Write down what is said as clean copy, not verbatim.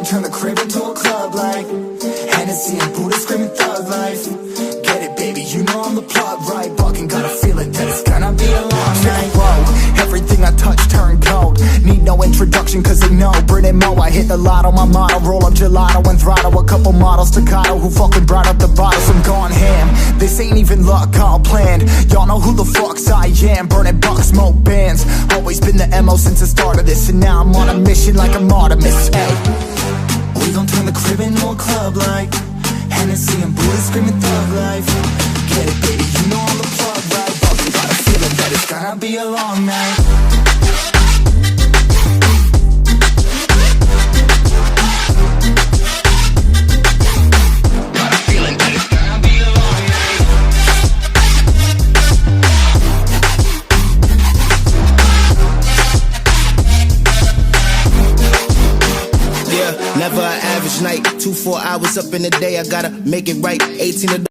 turn the crib into a club like Hennessy and Buddha screaming thug life. Get it, baby, you know I'm the plug, right? Fucking got a feeling that it's gonna be a long night. Whoa, everything I touch turn cold. Need no introduction cause they know Brit and Mo. I hit the lotto, my motto. Roll up gelato and throttle a couple models staccato who fucking brought up the bottles. I'm gone ham, this ain't even luck, all planned. Y'all know who the fucks I am. Burning bucks, smoke bands. Always been the MO since the start of this. And now I'm on a mission like I'm Artemis. Hey, we gon' turn the crib into a club like Hennessy and Buddha screaming thug life. Get it, baby, you know I'm the plug, right? Fucking got a feeling that it's gonna be a long night. Never an average night, 2-4 hours up in the day, I gotta make it right. 18 of